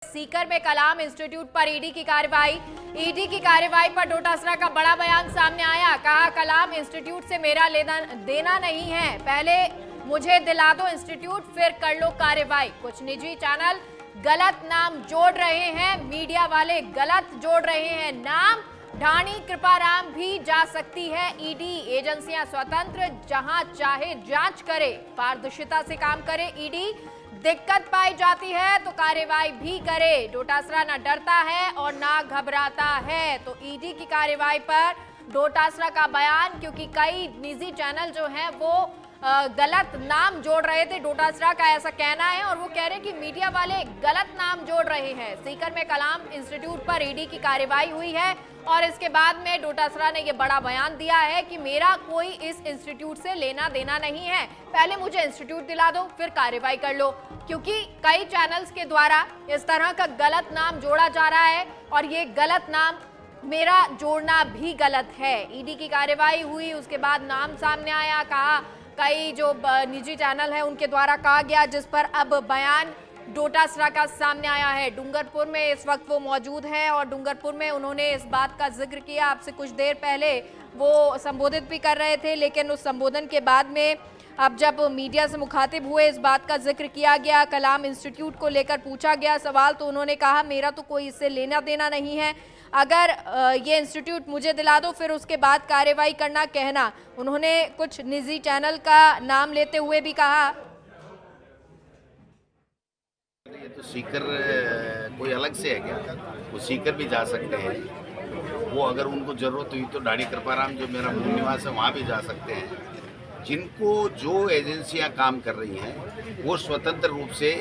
सीकर में कलाम इंस्टीट्यूट पर ईडी की कार्रवाई पर डोटासरा का बड़ा बयान सामने आया। कहा, कलाम इंस्टीट्यूट से मेरा लेना देना नहीं है, पहले मुझे दिला दो इंस्टीट्यूट, फिर कर लो कार्रवाई। कुछ निजी चैनल गलत नाम जोड़ रहे हैं, मीडिया वाले गलत जोड़ रहे हैं नाम। ढाणी कृपाराम भी जा सकती है ईडी। एजेंसियां स्वतंत्र, जहां चाहे जांच करे, पारदर्शिता से काम करे ईडी। दिक्कत पाई जाती है तो कार्रवाई भी करे। डोटासरा ना डरता है और ना घबराता है। तो ईडी की कार्रवाई पर डोटासरा का बयान, क्योंकि कई निजी चैनल जो हैं वो गलत नाम जोड़ रहे थे। डोटासरा का ऐसा कहना है और वो कह रहे हैं कि मीडिया वाले गलत नाम जोड़ रहे हैं। सीकर में कलाम इंस्टीट्यूट पर ईडी की कार्रवाई हुई है और इसके बाद में डोटासरा ने ये बड़ा बयान दिया है कि मेरा कोई इस इंस्टीट्यूट से लेना देना नहीं है, पहले मुझे इंस्टीट्यूट दिला दो, फिर कार्रवाई कर लो। क्योंकि कई चैनल्स के द्वारा इस तरह का गलत नाम जोड़ा जा रहा है और ये गलत नाम मेरा जोड़ना भी गलत है। ईडी की कार्रवाई हुई, उसके बाद नाम सामने आया। कहा, कई जो निजी चैनल है उनके द्वारा कहा गया, जिस पर अब बयान डोटासरा का सामने आया है। डूंगरपुर में इस वक्त वो मौजूद हैं और डूंगरपुर में उन्होंने इस बात का जिक्र किया। आपसे कुछ देर पहले वो संबोधित भी कर रहे थे, लेकिन उस संबोधन के बाद में अब जब मीडिया से मुखातिब हुए, इस बात का जिक्र किया गया। कलाम इंस्टीट्यूट को लेकर पूछा गया सवाल तो उन्होंने कहा, मेरा तो कोई इससे लेना देना नहीं है, अगर ये इंस्टीट्यूट मुझे दिला दो, फिर उसके बाद कार्रवाई करना कहना। उन्होंने कुछ निजी चैनल का नाम लेते हुए भी कहा, ये तो सीकर कोई अलग से है क्या? वो सीकर भी जा सकते हैं। वो अगर उनको ज़रूरत हुई तो ढाणी कृपाराम जो मेरा मूल निवास है वहाँ भी जा सकते हैं। जिनको जो एजेंसियां काम कर रही हैं वो स्वतंत्र रूप से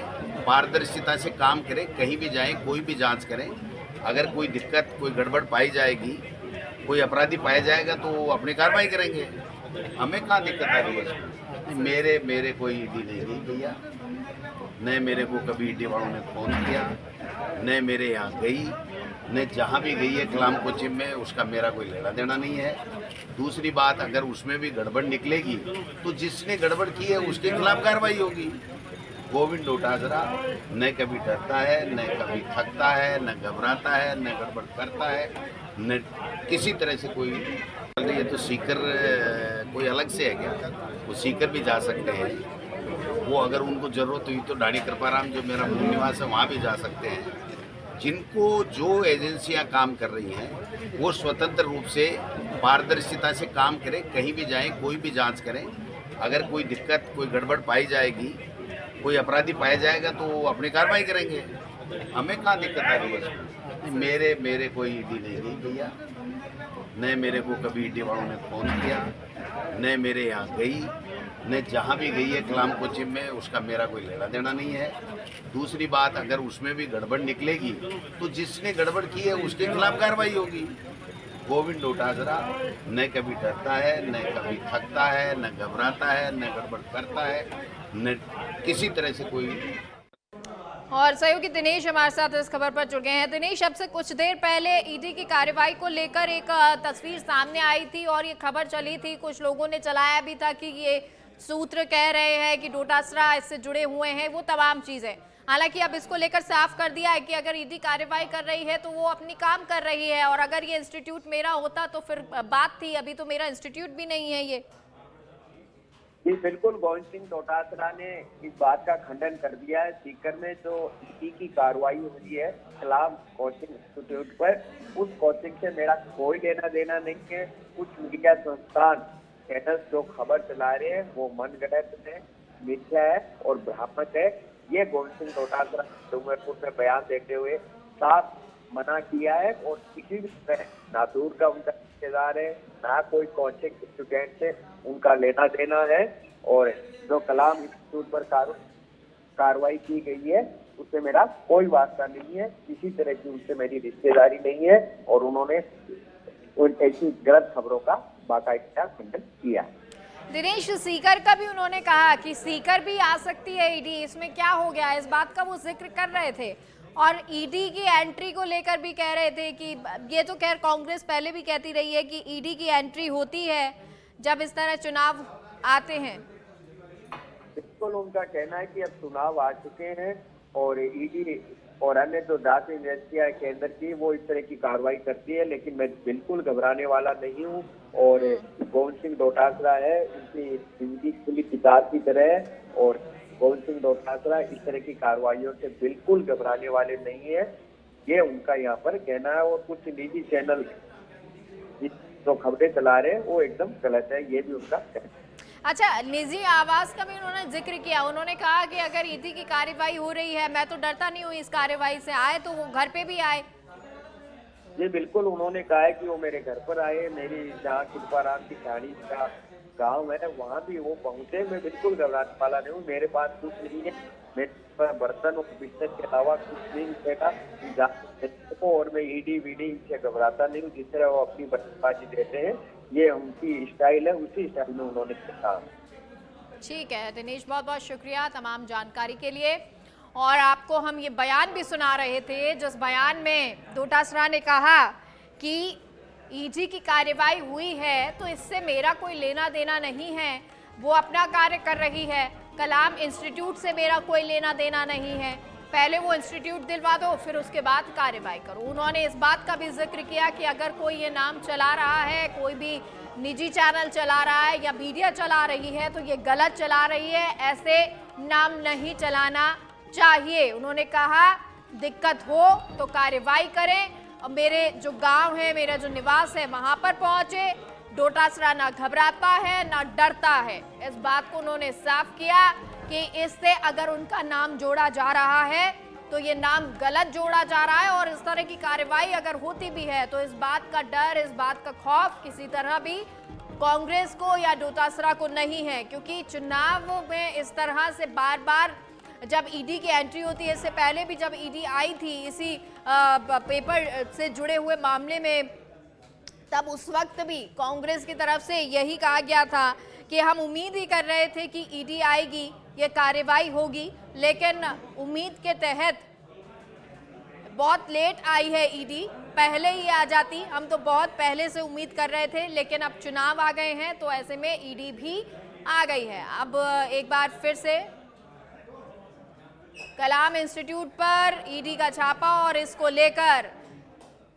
पारदर्शिता से काम करें, कहीं भी जाएं, कोई भी जांच करें। अगर कोई दिक्कत, कोई गड़बड़ पाई जाएगी, कोई अपराधी पाया जाएगा तो वो अपनी कार्रवाई करेंगे। हमें कहाँ दिक्कत आ रही है? मेरे कोई ईडी नहीं गई भैया, न मेरे को कभी ईडी वालों ने फ़ोन किया, न मेरे यहाँ गई, न जहाँ भी गई है कलाम कोचिंग में, उसका मेरा कोई लेना देना नहीं है। दूसरी बात, अगर उसमें भी गड़बड़ निकलेगी तो जिसने गड़बड़ की है उसके खिलाफ कार्रवाई होगी। गोविंद डोटासरा न कभी डरता है, न कभी थकता है, न घबराता है, न गड़बड़ करता है, न किसी तरह से कोई। ये तो सीकर कोई अलग से है क्या? वो सीकर भी जा सकते हैं। वो अगर उनको ज़रूरत हुई तो ढाणी कृपाराम जो मेरा मूल निवास है वहाँ भी जा सकते हैं। जिनको जो एजेंसियां काम कर रही हैं वो स्वतंत्र रूप से पारदर्शिता से काम करें, कहीं भी जाएं, कोई भी जांच करें। अगर कोई दिक्कत, कोई गड़बड़ पाई जाएगी, कोई अपराधी पाया जाएगा तो वो अपनी कार्रवाई करेंगे। हमें कहाँ दिक्कत आ रही है? मेरे कोई ईडी नहीं गई भैया, न मेरे को कभी ईडी वालों ने फ़ोन किया, न मेरे यहाँ गई, न जहाँ भी गई है कलाम कोचिंग में, उसका मेरा कोई लेना देना नहीं है। दूसरी बात, अगर उसमें भी गड़बड़ निकलेगी तो जिसने गड़बड़ की है उसके खिलाफ कार्रवाई होगी। गोविंद डोटासरा न कभी डरता है, न कभी थकता है, न घबराता है, न गड़बड़ करता है, न किसी तरह से कोई। और सहयोगी दिनेश हमारे साथ इस खबर पर जुड़ गए हैं। दिनेश, अब से कुछ देर पहले ईडी की कार्रवाई को लेकर एक तस्वीर सामने आई थी और ये खबर चली थी, कुछ लोगों ने चलाया भी था कि ये सूत्र कह रहे हैं कि डोटासरा इससे जुड़े हुए हैं, वो तमाम चीजें। हालांकि अब इसको लेकर साफ कर दिया है कि अगर ईडी कार्रवाई कर रही है तो वो अपनी काम कर रही है, और अगर ये इंस्टीट्यूट मेरा होता तो फिर बात थी, अभी तो मेरा इंस्टीट्यूट भी नहीं है ये। जी बिल्कुल, गोविंद सिंह डोटासरा ने इस बात का खंडन कर दिया है। सीकर में जो ईडी की कार्रवाई हुई है कलाम कोचिंग इंस्टीट्यूट पर, उस कोचिंग से मेरा कोई लेना देना नहीं है। कुछ मीडिया संस्थान चैनल्स जो खबर चला रहे हैं वो मनगढ़ंत है, मिथ्या है और भ्रामक है। ये गोविंद सिंह डोटासरा डूंगरपुर में बयान देते हुए साफ मना किया है और किसी भी तरह ना दूर का उनका रिश्तेदार है, ना कोई कोचिंग स्टूडेंट से उनका लेना देना है। और जो कलाम इंस्टीट्यूट पर कार्रवाई की गई है उससे मेरा कोई वास्ता नहीं है, किसी तरह की उनसे मेरी रिश्तेदारी नहीं है और उन्होंने उन ऐसी गलत खबरों का बाकायदा खंडन किया है। दिनेश, सीकर का भी उन्होंने कहा कि सीकर भी आ सकती है ईडी, इसमें क्या हो गया, इस बात का वो जिक्र कर रहे थे। और ईडी की एंट्री को लेकर भी कह रहे थे कि ये तो खैर कांग्रेस पहले भी कहती रही है कि ईडी की एंट्री होती है जब इस तरह चुनाव आते हैं। बिल्कुल, उनका कहना है कि अब चुनाव आ चुके हैं और ईडी और अन्य जो जांच एजेंसियां है केंद्र की वो इस तरह की कार्रवाई करती है, लेकिन मैं बिल्कुल घबराने वाला नहीं हूँ। और गोविंद सिंह डोटासरा है, उनकी जिंदगी खुली किताब की तरह है और गोविंद सिंह डोटासरा इस तरह की कार्रवाइयों से बिल्कुल घबराने वाले नहीं है, ये उनका यहाँ पर कहना है। और कुछ निजी चैनल जो खबरें चला रहे हैं वो एकदम गलत है, ये भी उनका कहना है। अच्छा, निजी आवाज का भी उन्होंने जिक्र किया। उन्होंने कहा कि अगर ईडी की कार्रवाई हो रही है, मैं तो डरता नहीं हूँ इस कार्रवाई से, आए तो वो घर पे भी आए। जी बिल्कुल, उन्होंने कहा है कि वो मेरे घर पर आए, मेरी जहाँ कृपाराम की कहानी का गांव है वहाँ भी वो पहुंचे। मैं बिल्कुल घबराने वाला नहीं हूँ, मेरे पास कुछ नहीं है, मेरे पास बर्तन और बिस्तर के अलावा कुछ नहीं मिलेगा। और मैं ईडी वीडी से घबराता नहीं हूँ। जिस तरह वो अपनी बल्लेबाजी देते हैं, ये उनकी स्टाइल है, उसी स्टाइल में उन्होंने कहा। ठीक है दिनेश, बहुत बहुत शुक्रिया तमाम जानकारी के लिए। और आपको हम ये बयान भी सुना रहे थे, जिस बयान में डोटासरा ने कहा कि ईडी की कार्रवाई हुई है तो इससे मेरा कोई लेना देना नहीं है, वो अपना कार्य कर रही है। कलाम इंस्टीट्यूट से मेरा कोई लेना देना नहीं है, पहले वो इंस्टीट्यूट दिलवा दो फिर उसके बाद कार्रवाई करो। उन्होंने इस बात का भी जिक्र किया कि अगर कोई ये नाम चला रहा है, कोई भी निजी चैनल चला रहा है या मीडिया चला रही है, तो ये गलत चला रही है, ऐसे नाम नहीं चलाना चाहिए। उन्होंने कहा दिक्कत हो तो कार्रवाई करें। और मेरे जो गांव है, मेरा जो निवास है, वहां पर पहुंचे। डोटासरा ना घबराता है ना डरता है, इस बात को उन्होंने साफ किया कि इससे अगर उनका नाम जोड़ा जा रहा है तो ये नाम गलत जोड़ा जा रहा है। और इस तरह की कार्रवाई अगर होती भी है तो इस बात का डर, इस बात का खौफ किसी तरह भी कांग्रेस को या डोटासरा को नहीं है, क्योंकि चुनाव में इस तरह से बार बार जब ईडी की एंट्री होती है, इससे पहले भी जब ईडी आई थी इसी पेपर से जुड़े हुए मामले में, तब उस वक्त भी कांग्रेस की तरफ से यही कहा गया था कि हम उम्मीद ही कर रहे थे कि ईडी आएगी, ये कार्रवाई होगी, लेकिन उम्मीद के तहत बहुत लेट आई है ईडी, पहले ही आ जाती, हम तो बहुत पहले से उम्मीद कर रहे थे, लेकिन अब चुनाव आ गए हैं तो ऐसे में ईडी भी आ गई है। अब एक बार फिर से कलाम इंस्टीट्यूट पर ईडी का छापा और इसको लेकर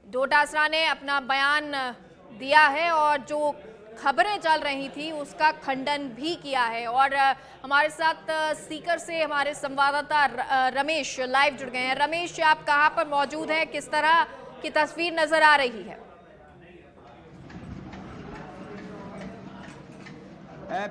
डोटासरा ने अपना बयान दिया है और जो खबरें चल रही थी उसका खंडन भी किया है। और हमारे साथ सीकर से हमारे संवाददाता रमेश लाइव जुड़ गए हैं। रमेश, आप कहां पर मौजूद हैं, किस तरह की तस्वीर नजर आ रही है?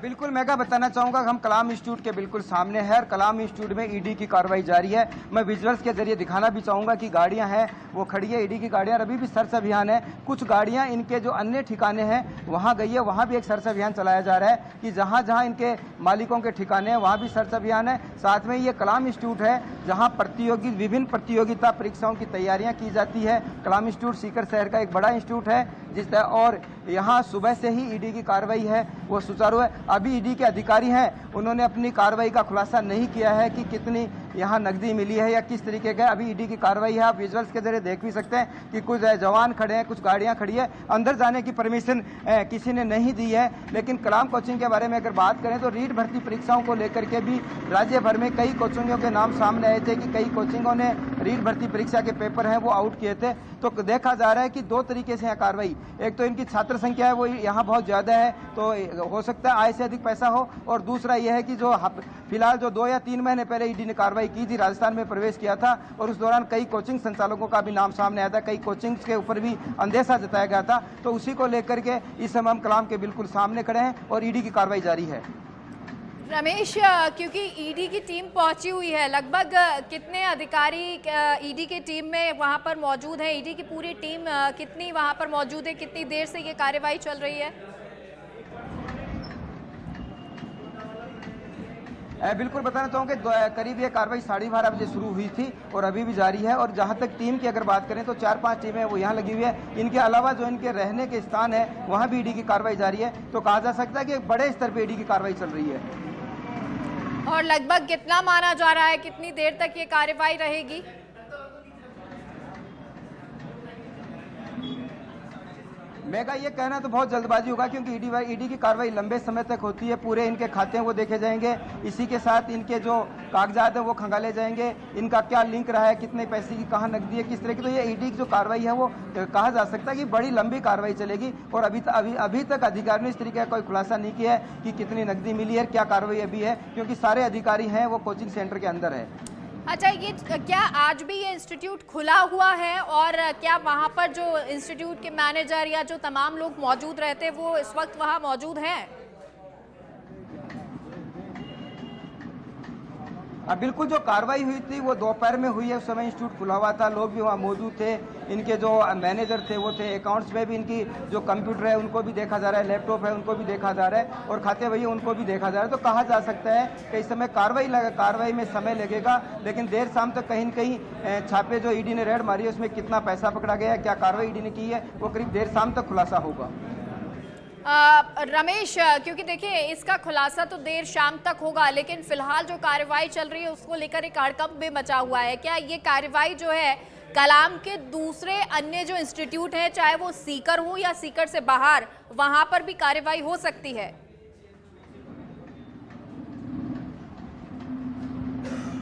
बिल्कुल मैं बताना चाहूँगा, हम कलाम इंस्टीट्यूट के बिल्कुल सामने है और कलाम इंस्टीट्यूट में ईडी की कार्रवाई जारी है। मैं विजुअल्स के जरिए दिखाना भी चाहूँगा कि गाड़ियाँ हैं वो खड़ी है, ईडी की गाड़ियाँ, अभी भी सर्च अभियान है। कुछ गाड़ियाँ इनके जो अन्य ठिकाने हैं वहाँ गई है, वहाँ भी एक सर्च अभियान चलाया जा रहा है कि जहाँ जहाँ इनके मालिकों के ठिकाने हैं वहाँ भी सर्च अभियान है। साथ में ये कलाम इंस्टीट्यूट है जहाँ विभिन्न प्रतियोगिता परीक्षाओं की तैयारियाँ की जाती है। कलाम इंस्टीट्यूट सीकर शहर का एक बड़ा इंस्टीट्यूट है और यहाँ सुबह से ही ईडी की कार्रवाई है वो सुचारू है। अभी ईडी के अधिकारी हैं, उन्होंने अपनी कार्रवाई का खुलासा नहीं किया है कि कितनी यहाँ नकदी मिली है या किस तरीके का। अभी ईडी की कार्रवाई है, आप विजुअल्स के जरिए देख भी सकते हैं कि कुछ जवान खड़े हैं, कुछ गाड़ियाँ खड़ी है। अंदर जाने की परमिशन किसी ने नहीं दी है। लेकिन कलाम कोचिंग के बारे में अगर बात करें तो रीट भर्ती परीक्षाओं को लेकर के भी राज्य भर में कई कोचिंगों के नाम सामने आए थे कि कई कोचिंगों ने रीट भर्ती परीक्षा के पेपर हैं वो आउट किए थे। तो देखा जा रहा है कि दो तरीके से यहाँ कार्रवाई, एक तो इनकी छात्र संख्या है वो यहाँ बहुत ज़्यादा है तो हो सकता है आय से अधिक पैसा हो, और दूसरा यह है कि जो फिलहाल जो 2 या 3 महीने पहले ईडी ने कार्रवाई की थी, राजस्थान में प्रवेश किया था और उस दौरान कई कोचिंग संचालकों का भी नाम सामने आया था, कई कोचिंग्स के ऊपर भी अंदेशा जताया गया था। तो उसी को लेकर के इस समय हम कलाम के बिल्कुल सामने खड़े हैं और ईडी की कार्रवाई जारी है। रमेश, क्योंकि ईडी की टीम पहुंची हुई है, लगभग कितने अधिकारी ईडी की टीम में वहां पर मौजूद हैं? ईडी की पूरी टीम कितनी वहां पर मौजूद है? कितनी देर से ये कार्रवाई चल रही है? बिल्कुल बताना चाहूँगा करीब ये कार्रवाई 12:30 बजे शुरू हुई थी और अभी भी जारी है। और जहाँ तक टीम की अगर बात करें तो 4-5 टीमें वो यहाँ लगी हुई है। इनके अलावा जो इनके रहने के स्थान है वहाँ भी ईडी की कार्रवाई जारी है। तो कहा जा सकता है कि एक बड़े स्तर पर ईडी की कार्रवाई चल रही है। और लगभग कितना माना जा रहा है, कितनी देर तक ये कार्रवाई रहेगी? मेगा ये कहना तो बहुत जल्दबाजी होगा, क्योंकि ईडी की कार्रवाई लंबे समय तक होती है। पूरे इनके खाते हैं वो देखे जाएंगे, इसी के साथ इनके जो कागजात हैं वो खंगाले जाएंगे, इनका क्या लिंक रहा है, कितने पैसे की कहाँ नकदी है, किस तरह की। तो ये ईडी की जो कार्रवाई है वो कहा जा सकता है कि बड़ी लंबी कार्रवाई चलेगी। और अभी तक अधिकारियों ने इस तरीके का कोई खुलासा नहीं किया है कि कितनी नकदी मिली है, क्या कार्रवाई अभी है, क्योंकि सारे अधिकारी हैं वो कोचिंग सेंटर के अंदर है। अच्छा, ये क्या आज भी ये इंस्टीट्यूट खुला हुआ है, और क्या वहाँ पर जो इंस्टीट्यूट के मैनेजर या जो तमाम लोग मौजूद रहते हैं वो इस वक्त वहाँ मौजूद हैं? बिल्कुल, जो कार्रवाई हुई थी वो दोपहर में हुई है। उस समय इंस्टीट्यूट खुला हुआ था, लोग भी वहाँ मौजूद थे। इनके जो मैनेजर थे वो थे, अकाउंट्स में भी इनकी जो कंप्यूटर है उनको भी देखा जा रहा है, लैपटॉप है उनको भी देखा जा रहा है, और खाते वही उनको भी देखा जा रहा है। तो कहा जा सकता है कि इस समय कार्रवाई में समय लगेगा, लेकिन देर शाम तक कहीं न कहीं छापे जो ईडी ने रेड मारी है उसमें कितना पैसा पकड़ा गया है, क्या कार्रवाई ईडी ने की है, वो करीब देर शाम तक खुलासा होगा। रमेश, क्योंकि देखिए इसका खुलासा तो देर शाम तक होगा, लेकिन फिलहाल जो कार्रवाई चल रही है उसको लेकर एक हड़कंप भी मचा हुआ है। क्या ये कार्रवाई जो है कलाम के दूसरे अन्य जो इंस्टीट्यूट हैं, चाहे वो सीकर हो या सीकर से बाहर, वहां पर भी कार्रवाई हो सकती है?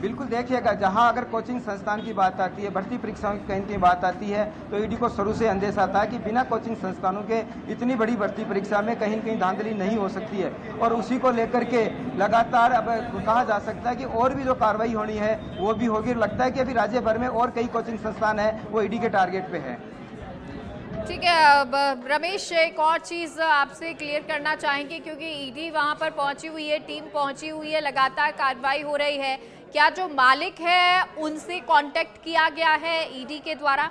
बिल्कुल, देखिएगा, जहां अगर कोचिंग संस्थान की बात आती है, भर्ती परीक्षाओं की कहीं की बात आती है, तो ईडी को शुरू से अंदेशा था कि बिना कोचिंग संस्थानों के इतनी बड़ी भर्ती परीक्षा में कहीं न कहीं धांधली नहीं हो सकती है। और उसी को लेकर के लगातार अब कहा जा सकता है कि और भी जो कार्रवाई होनी है वो भी होगी। लगता है कि अभी राज्य भर में और कई कोचिंग संस्थान है वो ईडी के टारगेट पे है। ठीक है, अब रमेश एक और चीज़ आपसे क्लियर करना चाहेंगे, क्योंकि ईडी वहां पर पहुंची हुई है, टीम पहुंची हुई है, लगातार कार्रवाई हो रही है। क्या जो मालिक है उनसे कांटेक्ट किया गया है ईडी के द्वारा?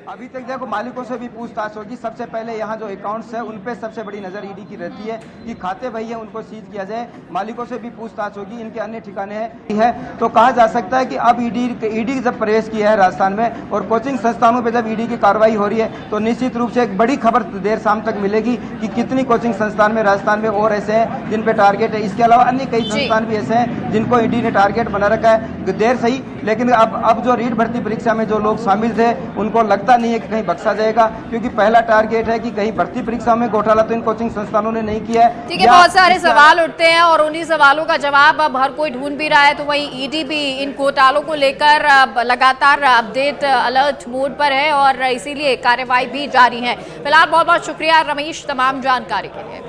अभी तक देखो, मालिकों से भी पूछताछ होगी। सबसे पहले यहाँ जो अकाउंट्स है उन पे सबसे बड़ी नज़र ईडी की रहती है कि खाते वही है, उनको सीज किया जाए। मालिकों से भी पूछताछ होगी, इनके अन्य ठिकाने है। तो कहा जा सकता है कि अब ईडी जब प्रवेश किया है राजस्थान में और कोचिंग संस्थानों पे जब ईडी की कार्रवाई हो रही है, तो निश्चित रूप से एक बड़ी खबर देर शाम तक मिलेगी कि कितनी कोचिंग संस्थान में राजस्थान में और ऐसे हैं जिन पे टारगेट है। इसके अलावा अन्य कई संस्थान भी ऐसे हैं जिनको ईडी ने टारगेट बना रखा है। देर सही, लेकिन अब जो रीट भर्ती परीक्षा में जो लोग शामिल थे उनको लगता नहीं है कि कहीं बख्शा जाएगा, क्योंकि पहला टारगेट है कि कहीं भर्ती परीक्षा में घोटाला तो इन कोचिंग संस्थानों ने नहीं किया है। ठीक है, बहुत सारे सवाल उठते हैं और उन्हीं सवालों का जवाब अब हर कोई ढूंढ भी रहा है। तो वहीं ईडी भी इन घोटालों को लेकर लगातार अपडेट अलर्ट मोड पर है और इसीलिए कार्रवाई भी जारी है। फिलहाल बहुत बहुत शुक्रिया रमेश तमाम जानकारी के लिए।